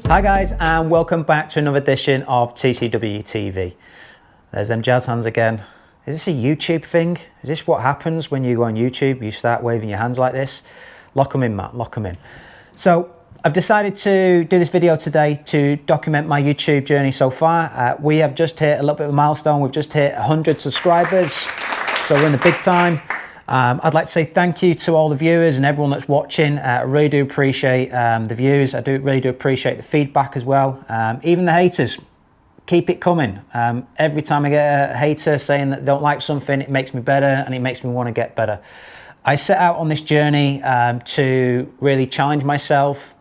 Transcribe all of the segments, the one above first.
Hi guys, and welcome back to another edition of TCW TV. There's them jazz hands again. Is this a YouTube thing? Is this what happens when you go on YouTube? You start waving your hands like this? Lock them in, Matt, lock them in. So I've decided to do this video today to document my YouTube journey so far. We have just hit a little bit of a milestone. We've just hit 100 subscribers, so we're in the big time. I'd like to say thank you to all the viewers and everyone that's watching. I really do appreciate the views. I really do appreciate the feedback as well. Even the haters, keep it coming. Every time I get a hater saying that they don't like something, it makes me better and it makes me want to get better. I set out on this journey to really challenge myself.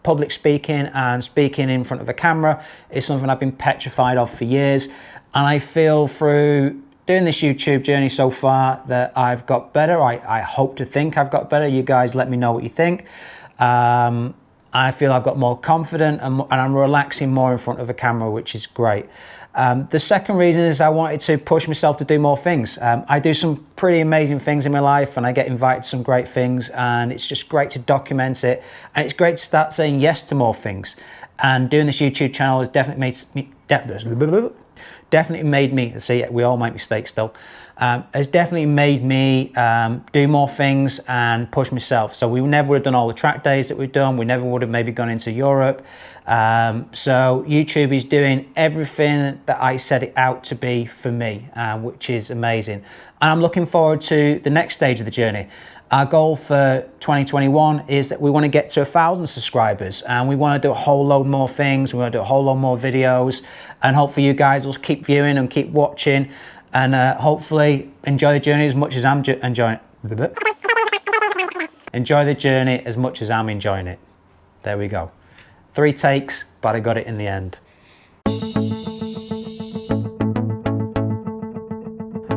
Public speaking and speaking in front of a camera is something I've been petrified of for years, and I feel through doing this YouTube journey so far that I've got better. I hope to think I've got better. You guys let me know what you think. I feel I've got more confident and I'm relaxing more in front of a camera, which is great. The second reason is I wanted to push myself to do more things. I do some pretty amazing things in my life and I get invited to some great things, and it's just great to document it, and it's great to start saying yes to more things. And doing this YouTube channel has definitely made me, see, we all make mistakes still, has definitely made me do more things and push myself. So we never would have done all the track days that we've done. We never would have maybe gone into Europe. So YouTube is doing everything that I set it out to be for me, which is amazing. And I'm looking forward to the next stage of the journey. Our goal for 2021 is that we want to get to 1,000 subscribers, and we want to do a whole load more things. We want to do a whole lot more videos, and hopefully you guys will keep viewing and keep watching, and hopefully enjoy the journey as much as I'm enjoying it. Enjoy the journey as much as I'm enjoying it. There we go. 3 takes, but I got it in the end.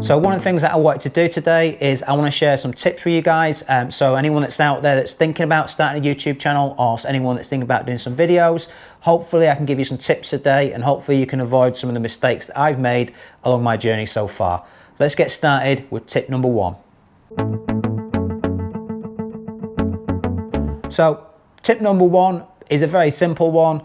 So one of the things that I wanted to do today is I want to share some tips with you guys. So anyone that's out there that's thinking about starting a YouTube channel, or anyone that's thinking about doing some videos, hopefully I can give you some tips today, and hopefully you can avoid some of the mistakes that I've made along my journey so far. Let's get started with tip number 1. So tip number 1 is a very simple one.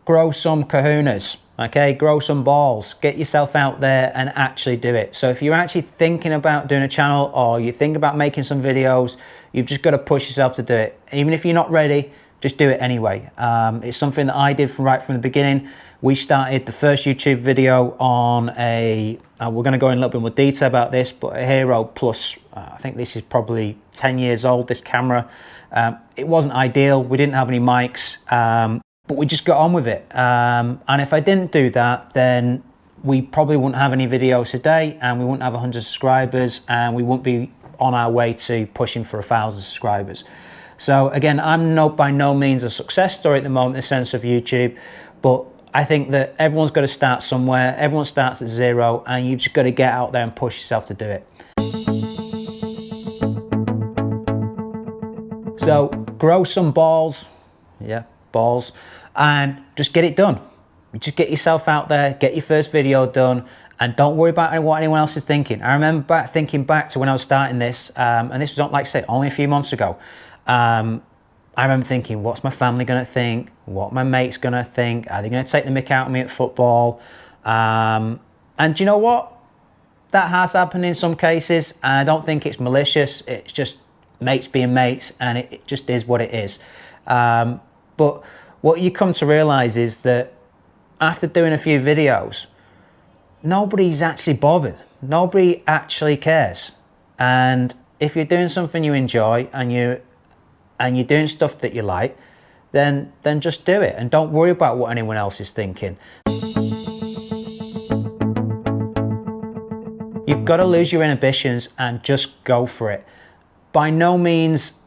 Grow some kahunas. Okay, grow some balls, get yourself out there and actually do it. So if you're actually thinking about doing a channel, or you think about making some videos, you've just got to push yourself to do it. Even if you're not ready, just do it anyway. It's something that I did right from the beginning. We started the first YouTube video on a, we're going to go in a little bit more detail about this, but a Hero Plus, I think this is probably 10 years old, this camera. It wasn't ideal, we didn't have any mics, but we just got on with it. And if I didn't do that, then we probably wouldn't have any videos today, and we wouldn't have 100 subscribers, and we wouldn't be on our way to pushing for 1,000 subscribers. So again, I'm by no means a success story at the moment in the sense of YouTube, but I think that everyone's got to start somewhere. Everyone starts at 0, and you've just got to get out there and push yourself to do it. So grow some balls, yeah, balls, and just get it done. Just get yourself out there, get your first video done, and don't worry about what anyone else is thinking. I remember thinking back to when I was starting this, and this was, like I say, only a few months ago. I remember thinking, what's my family going to think? What my mates going to think? Are they going to take the mick out of me at football? And do you know what? That has happened in some cases, and I don't think it's malicious. It's just mates being mates, and it just is what it is. But what you come to realize is that after doing a few videos, nobody's actually bothered. Nobody actually cares. And if you're doing something you enjoy and you're doing stuff that you like, then just do it and don't worry about what anyone else is thinking. You've got to lose your inhibitions and just go for it. By no means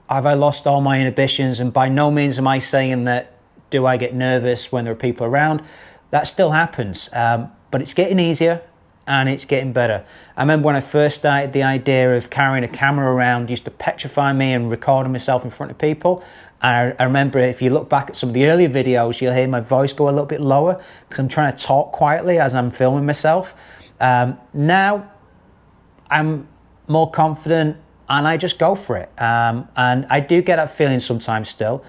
have I lost all my inhibitions, and by no means am I saying that do I get nervous when there are people around. That still happens, but it's getting easier and it's getting better. I remember when I first started, the idea of carrying a camera around used to petrify me and recording myself in front of people. And I remember, if you look back at some of the earlier videos, you'll hear my voice go a little bit lower because I'm trying to talk quietly as I'm filming myself. Now I'm more confident and I just go for it. And I do get that feeling sometimes still,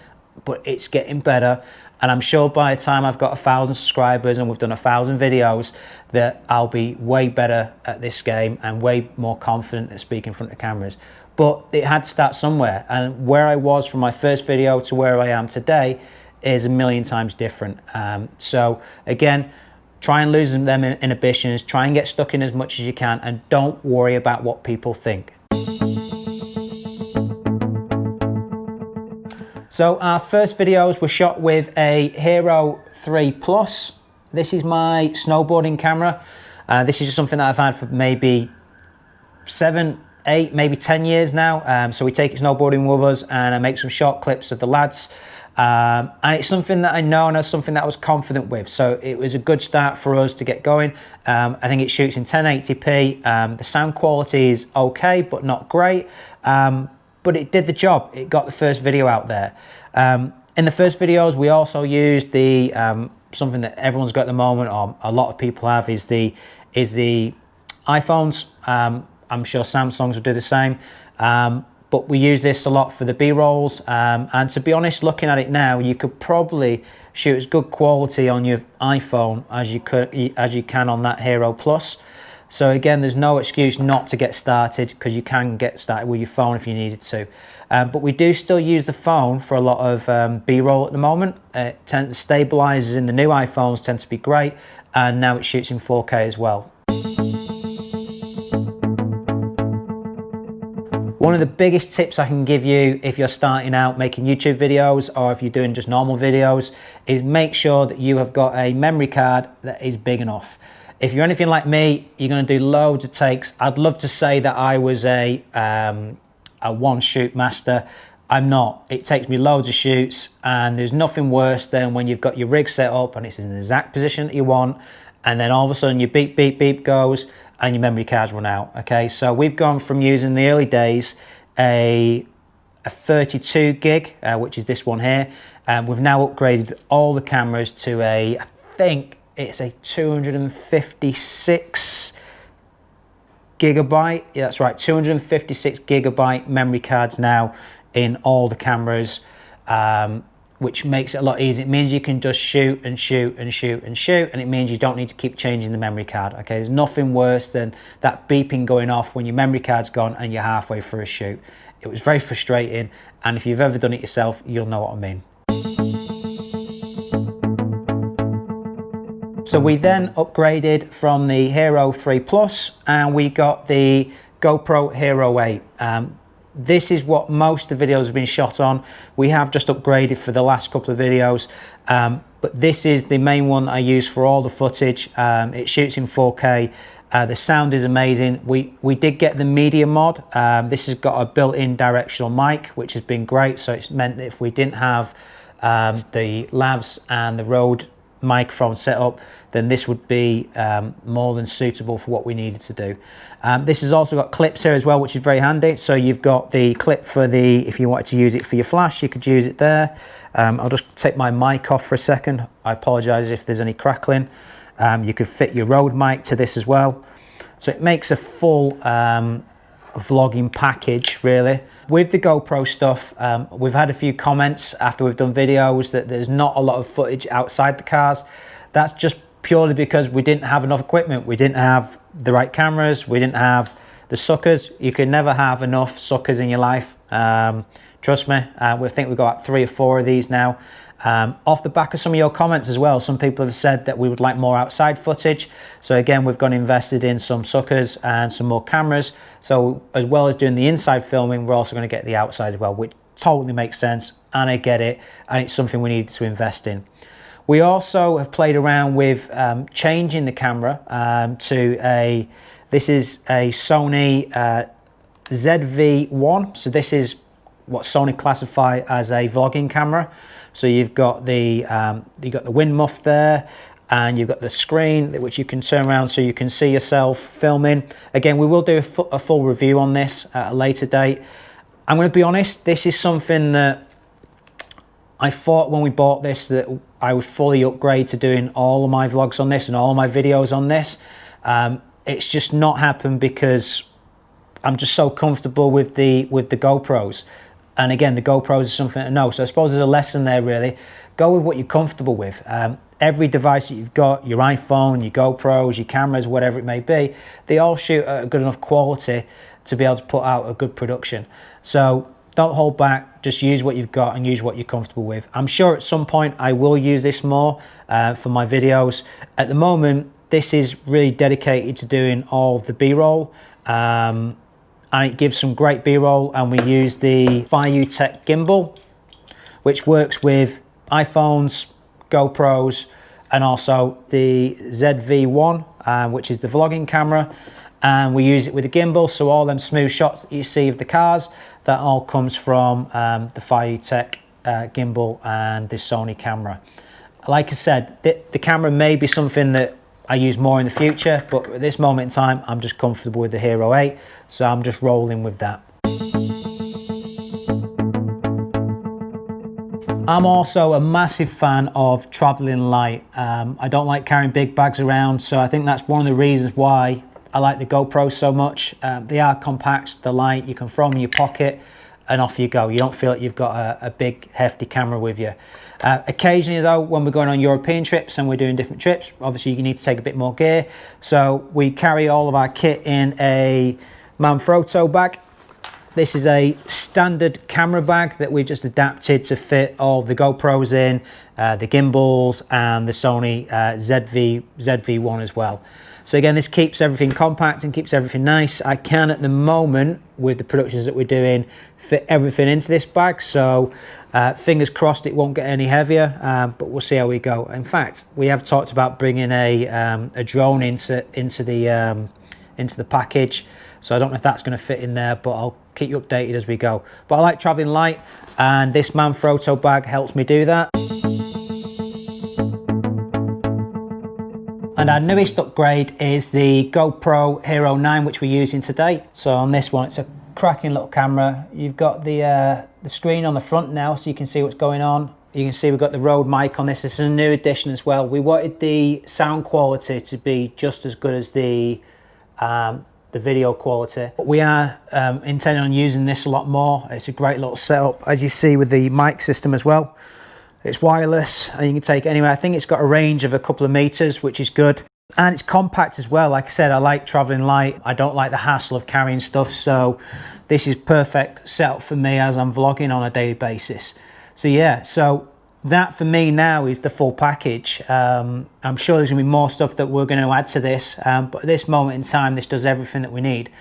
but it's getting better. And I'm sure by the time I've got 1,000 subscribers and we've done 1,000 videos, that I'll be way better at this game and way more confident at speaking in front of cameras. But it had to start somewhere. And where I was from my first video to where I am today is a million times different. So again, try and lose them inhibitions, try and get stuck in as much as you can, and don't worry about what people think. So our first videos were shot with a Hero 3 Plus. This is my snowboarding camera. This is just something that I've had for maybe 7, 8, maybe 10 years now. So we take it snowboarding with us, and I make some short clips of the lads. And it's something that I know, and it's something that I was confident with. So it was a good start for us to get going. I think it shoots in 1080p. The sound quality is okay, but not great. But it did the job. It got the first video out there. In the first videos, we also used the something that everyone's got at the moment, or a lot of people have, is the iPhones. I'm sure Samsungs will do the same. But we use this a lot for the B-rolls. And to be honest, looking at it now, you could probably shoot as good quality on your iPhone as you can on that Hero Plus. So again, there's no excuse not to get started, because you can get started with your phone if you needed to. But we do still use the phone for a lot of B-roll at the moment. The stabilizers in the new iPhones tend to be great, and now it shoots in 4K as well. One of the biggest tips I can give you if you're starting out making YouTube videos, or if you're doing just normal videos, is make sure that you have got a memory card that is big enough. If you're anything like me, you're going to do loads of takes. I'd love to say that I was a one shoot master. I'm not. It takes me loads of shoots, and there's nothing worse than when you've got your rig set up and it's in the exact position that you want, and then all of a sudden your beep, beep, beep goes and your memory cards run out. Okay, so we've gone from using the early days a 32 gig, which is this one here, and we've now upgraded all the cameras to I think it's a 256 gigabyte. Yeah, that's right, 256 gigabyte memory cards now in all the cameras, which makes it a lot easier. It means you can just shoot and shoot and shoot and shoot, and it means you don't need to keep changing the memory card. Okay, there's nothing worse than that beeping going off when your memory card's gone and you're halfway through a shoot. It was very frustrating, and if you've ever done it yourself, you'll know what I mean. So we then upgraded from the Hero 3 Plus, and we got the GoPro Hero 8. This is what most of the videos have been shot on. We have just upgraded for the last couple of videos, but this is the main one I use for all the footage. It shoots in 4K. The sound is amazing. We did get the media mod. This has got a built-in directional mic, which has been great. So it's meant that if we didn't have the lavs and the Rode microphone set up, then this would be more than suitable for what we needed to do. This has also got clips here as well, which is very handy. So you've got the clip for if you wanted to use it for your flash, you could use it there. I'll just take my mic off for a second. I apologize if there's any crackling. You could fit your Rode mic to this as well. So it makes a full vlogging package, really. With the GoPro stuff, we've had a few comments after we've done videos that there's not a lot of footage outside the cars. That's just purely because we didn't have enough equipment. We didn't have the right cameras. We didn't have the suckers. You can never have enough suckers in your life. Trust me, we think we've got 3 or 4 of these now. Off the back of some of your comments as well, some people have said that we would like more outside footage. So again, we've gone invested in some suckers and some more cameras. So as well as doing the inside filming, we're also going to get the outside as well, which totally makes sense, and I get it, and it's something we needed to invest in. We also have played around with changing the camera to this is a Sony ZV-1. So this is what Sony classify as a vlogging camera. So you've got the wind muff there, and you've got the screen which you can turn around so you can see yourself filming. Again, we will do a full review on this at a later date. I'm going to be honest, this is something that I thought when we bought this that I would fully upgrade to doing all of my vlogs on this and all my videos on this. It's just not happened because I'm just so comfortable with the GoPros. And again, the GoPros is something to know. So I suppose there's a lesson there really. Go with what you're comfortable with. Every device that you've got, your iPhone, your GoPros, your cameras, whatever it may be, they all shoot at a good enough quality to be able to put out a good production. So don't hold back, just use what you've got and use what you're comfortable with. I'm sure at some point I will use this more for my videos. At the moment, this is really dedicated to doing all the B-roll. And it gives some great B-roll, and we use the Tech gimbal, which works with iPhones, GoPros, and also the ZV-1, which is the vlogging camera, and we use it with the gimbal, so all them smooth shots that you see of the cars, that all comes from the Tech gimbal and the Sony camera. Like I said, the camera may be something that I use more in the future, but at this moment in time, I'm just comfortable with the Hero 8, so I'm just rolling with that. I'm also a massive fan of traveling light. I don't like carrying big bags around, so I think that's one of the reasons why I like the GoPro so much. They are compact, they're light, you can throw them in your pocket and off you go. You don't feel like you've got a big hefty camera with you. Occasionally though, when we're going on European trips and we're doing different trips, obviously you need to take a bit more gear. So we carry all of our kit in a Manfrotto bag. This is a standard camera bag that we've just adapted to fit all the GoPros in, the gimbals and the Sony ZV-1 as well. So again, this keeps everything compact and keeps everything nice. I can at the moment, with the productions that we're doing, fit everything into this bag. So fingers crossed it won't get any heavier, but we'll see how we go. In fact, we have talked about bringing a drone into the package. So I don't know if that's going to fit in there, but I'll keep you updated as we go. But I like traveling light, and this Manfrotto bag helps me do that. And our newest upgrade is the GoPro Hero 9, which we're using today. So on this one, it's a cracking little camera. You've got the screen on the front now, so you can see what's going on. You can see we've got the Rode mic on this. This is a new addition as well. We wanted the sound quality to be just as good as the video quality. But we are intending on using this a lot more. It's a great little setup, as you see with the mic system as well. It's wireless and you can take it anywhere. I think it's got a range of a couple of meters, which is good. And it's compact as well. Like I said, I like traveling light. I don't like the hassle of carrying stuff. So this is perfect setup for me as I'm vlogging on a daily basis. So yeah, so that for me now is the full package. I'm sure there's gonna be more stuff that we're gonna add to this, but at this moment in time, this does everything that we need.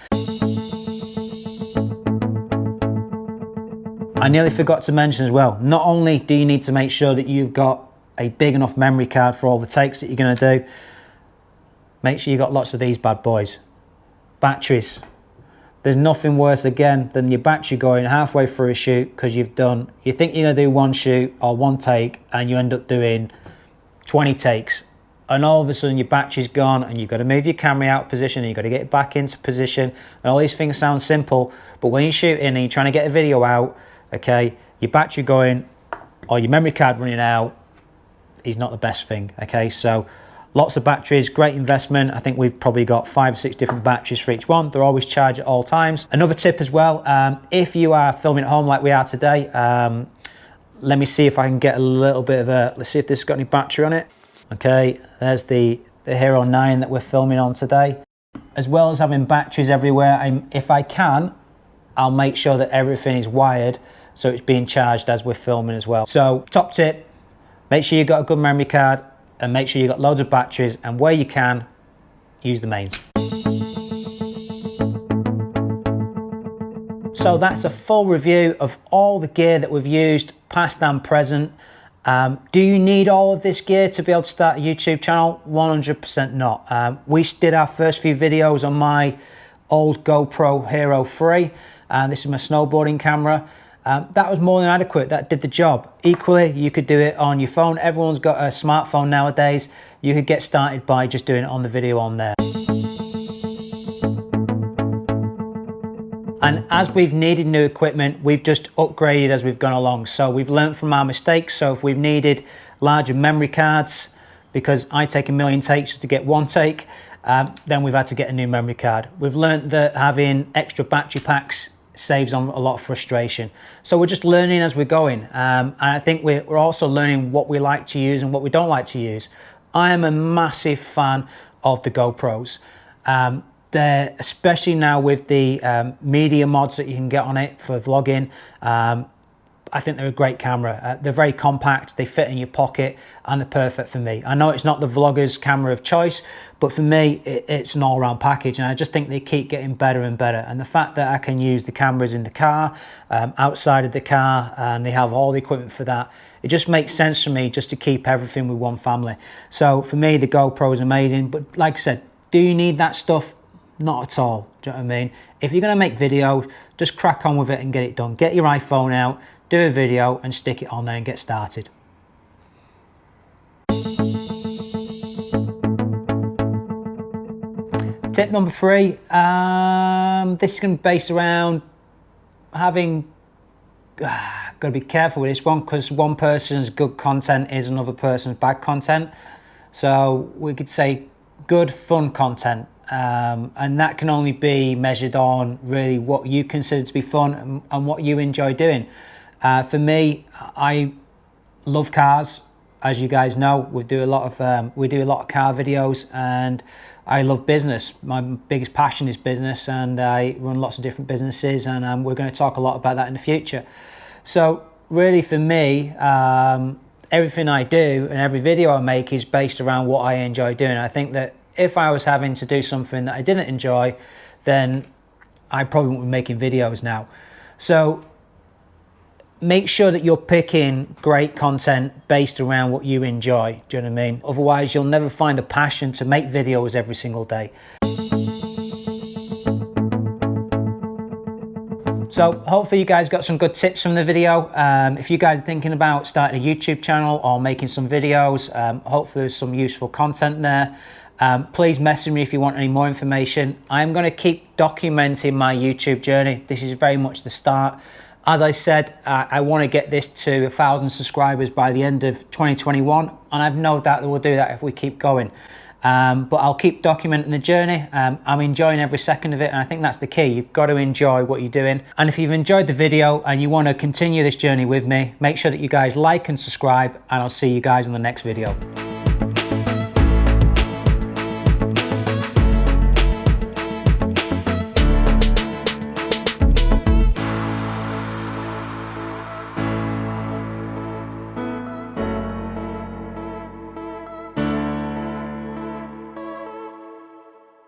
I nearly forgot to mention as well, not only do you need to make sure that you've got a big enough memory card for all the takes that you're gonna do, make sure you've got lots of these bad boys. Batteries. There's nothing worse again than your battery going halfway through a shoot because you think you're gonna do one shoot or one take and you end up doing 20 takes, and all of a sudden your battery's gone and you've got to move your camera out of position and you've got to get it back into position, and all these things sound simple, but when you're shooting and you're trying to get a video out, okay, your battery going or your memory card running out is not the best thing. Okay, so lots of batteries, great investment. I think we've probably got 5 or 6 different batteries for each one. They're always charged at all times. Another tip as well, if you are filming at home like we are today, let me see if I can get a little bit of let's see if this has got any battery on it. Okay, there's the Hero 9 that we're filming on today. As well as having batteries everywhere, if I can, I'll make sure that everything is wired so it's being charged as we're filming as well. So top tip, make sure you've got a good memory card and make sure you've got loads of batteries, and where you can, use the mains. So that's a full review of all the gear that we've used, past and present. Do you need all of this gear to be able to start a YouTube channel? 100% not. We did our first few videos on my old GoPro Hero 3. This is my snowboarding camera. That was more than adequate. That did the job. Equally, you could do it on your phone. Everyone's got a smartphone nowadays. You could get started by just doing it on the video on there. And as we've needed new equipment, we've just upgraded as we've gone along. So we've learned from our mistakes. So if we've needed larger memory cards, because I take 1,000,000 takes to get one take, then we've had to get a new memory card. We've learned that having extra battery packs saves on a lot of frustration. So we're just learning as we're going, and I think we're also learning what we like to use and what we don't like to use. I am a massive fan of the GoPros. They're, especially now with the media mods that you can get on it for vlogging, I think they're a great camera. They're very compact, they fit in your pocket, and they're perfect for me. I know it's not the vlogger's camera of choice, but for me, it's an all-round package, and I just think they keep getting better and better. And the fact that I can use the cameras in the car, outside of the car, and they have all the equipment for that, it just makes sense for me just to keep everything with one family. So for me, the GoPro is amazing, but like I said, do you need that stuff? Not at all. Do you know what I mean? If you're going to make video, just crack on with it and get it done. Get your iPhone out, do a video and stick it on there and get started. Tip number 3, this is going to be based around having, got to be careful with this one, because one person's good content is another person's bad content. So we could say good fun content, and that can only be measured on really what you consider to be fun and what you enjoy doing. For me, I love cars, as you guys know. We do a lot of car videos, and I love business. My biggest passion is business, and I run lots of different businesses, and we're going to talk a lot about that in the future. So really for me, everything I do and every video I make is based around what I enjoy doing. I think that if I was having to do something that I didn't enjoy, then I probably wouldn't be making videos now. So make sure that you're picking great content based around what you enjoy. Do you know what I mean? Otherwise, you'll never find a passion to make videos every single day. So hopefully you guys got some good tips from the video. If you guys are thinking about starting a YouTube channel or making some videos, hopefully there's some useful content there. Please message me if you want any more information. I'm going to keep documenting my YouTube journey. This is very much the start. As I said, I want to get this to 1,000 subscribers by the end of 2021, and I've no doubt that we'll do that if we keep going. But I'll keep documenting the journey. I'm enjoying every second of it, and I think that's the key. You've got to enjoy what you're doing. And if you've enjoyed the video and you want to continue this journey with me, make sure that you guys like and subscribe, and I'll see you guys in the next video.